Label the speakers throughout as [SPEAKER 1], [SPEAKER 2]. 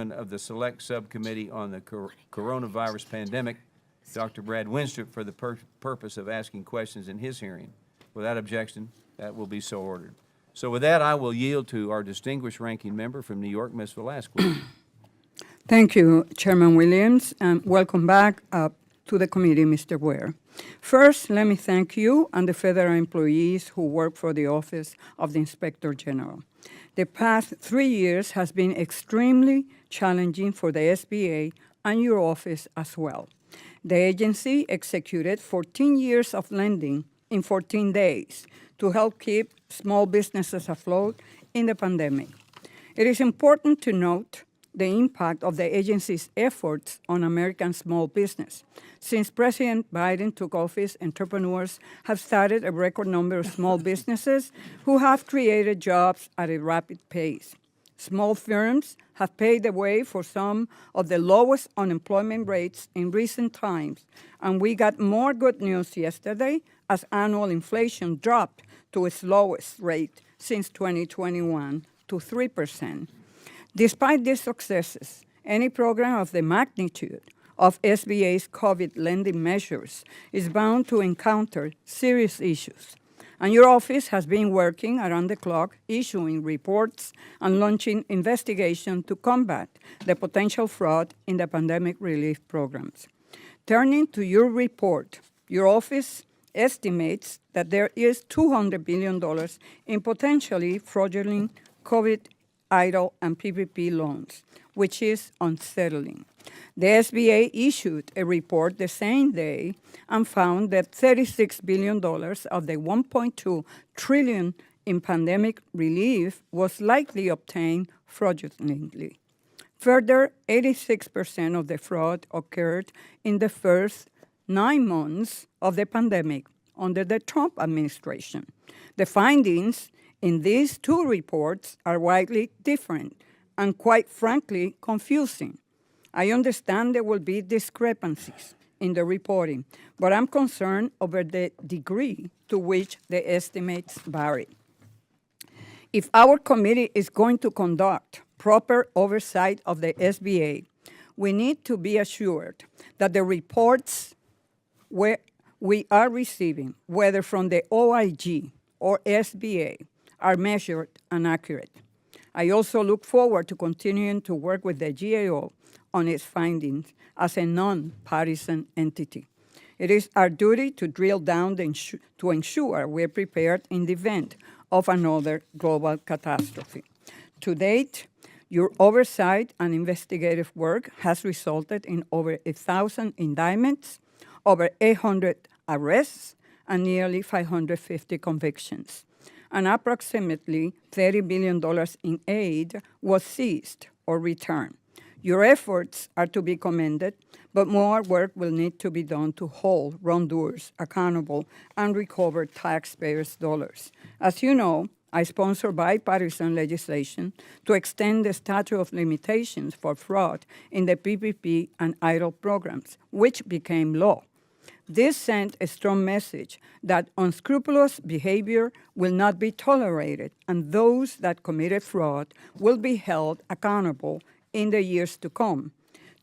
[SPEAKER 1] Chairman of the Select Subcommittee on the Coronavirus Pandemic, Dr. Brad Winstrup, for the purpose of asking questions in his hearing. Without objection, that will be so ordered. So with that, I will yield to our distinguished ranking member from New York, Ms. Velázquez.
[SPEAKER 2] Thank you, Chairman Williams, and welcome back to the committee, Mr. Ware. First, let me thank you and the federal employees who work for the Office of the Inspector General. The past 3 years has been extremely challenging for the SBA and your office as well. The agency executed 14 years of lending in 14 days to help keep small businesses afloat in the pandemic. It is important to note the impact of the agency's efforts on American small business. Since President Biden took office, entrepreneurs have started a record number of small businesses who have created jobs at a rapid pace. Small firms have paved the way for some of the lowest unemployment rates in recent times, and we got more good news yesterday as annual inflation dropped to its lowest rate since 2021 to 3%. Despite these successes, any program of the magnitude of SBA's COVID lending measures is bound to encounter serious issues. And your office has been working around the clock, issuing reports and launching investigations to combat the potential fraud in the pandemic relief programs. Turning to your report, your office estimates that there is $200 billion in potentially fraudulent COVID EIDL and PPP loans, which is unsettling. The SBA issued a report the same day and found that $36 billion of the $1.2 trillion in pandemic relief was likely obtained fraudulently. Further, 86% of the fraud occurred in the first 9 months of the pandemic under the Trump administration. The findings in these two reports are widely different and, quite frankly, confusing. I understand there will be discrepancies in the reporting, but I'm concerned over the degree to which the estimates vary. If our committee is going to conduct proper oversight of the SBA, we need to be assured that the reports we are receiving, whether from the OIG or SBA, are measured and accurate. I also look forward to continuing to work with the GAO on its findings as a non-partisan entity. It is our duty to drill down to ensure we're prepared in the event of another global catastrophe. To date, your oversight and investigative work has resulted in over 1,000 indictments, over 800 arrests, and nearly 550 convictions. And approximately $30 billion in aid was seized or returned. Your efforts are to be commended, but more work will need to be done to hold wrongdoers accountable and recover taxpayers' dollars. As you know, I sponsor bipartisan legislation to extend the statute of limitations for fraud in the PPP and EIDL programs, which became law. This sent a strong message that unscrupulous behavior will not be tolerated, and those that committed fraud will be held accountable in the years to come.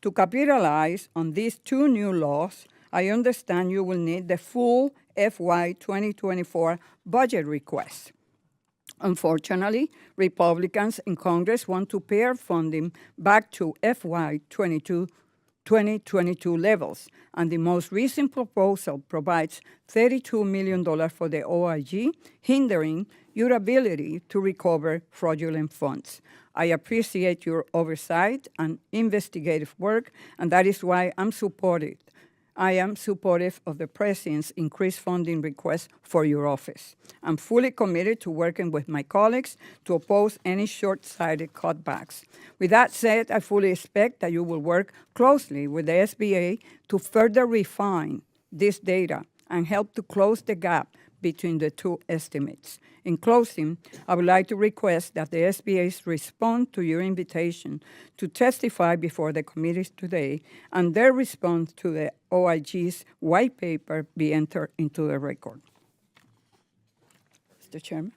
[SPEAKER 2] To capitalize on these two new laws, I understand you will need the full FY 2024 budget request. Unfortunately, Republicans in Congress want to pare funding back to FY 2022 levels, and the most recent proposal provides $32 million for the OIG, hindering your ability to recover fraudulent funds. I appreciate your oversight and investigative work, and that is why I am supportive of the President's increased funding request for your office. I'm fully committed to working with my colleagues to oppose any short-sighted cutbacks. With that said, I fully expect that you will work closely with the SBA to further refine this data and help to close the gap between the two estimates. In closing, I would like to request that the SBA respond to your invitation to testify before the committees today, and their response to the OIG's white paper be entered into the record. Mr. Chairman?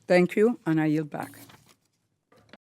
[SPEAKER 2] Thank you, and I yield back.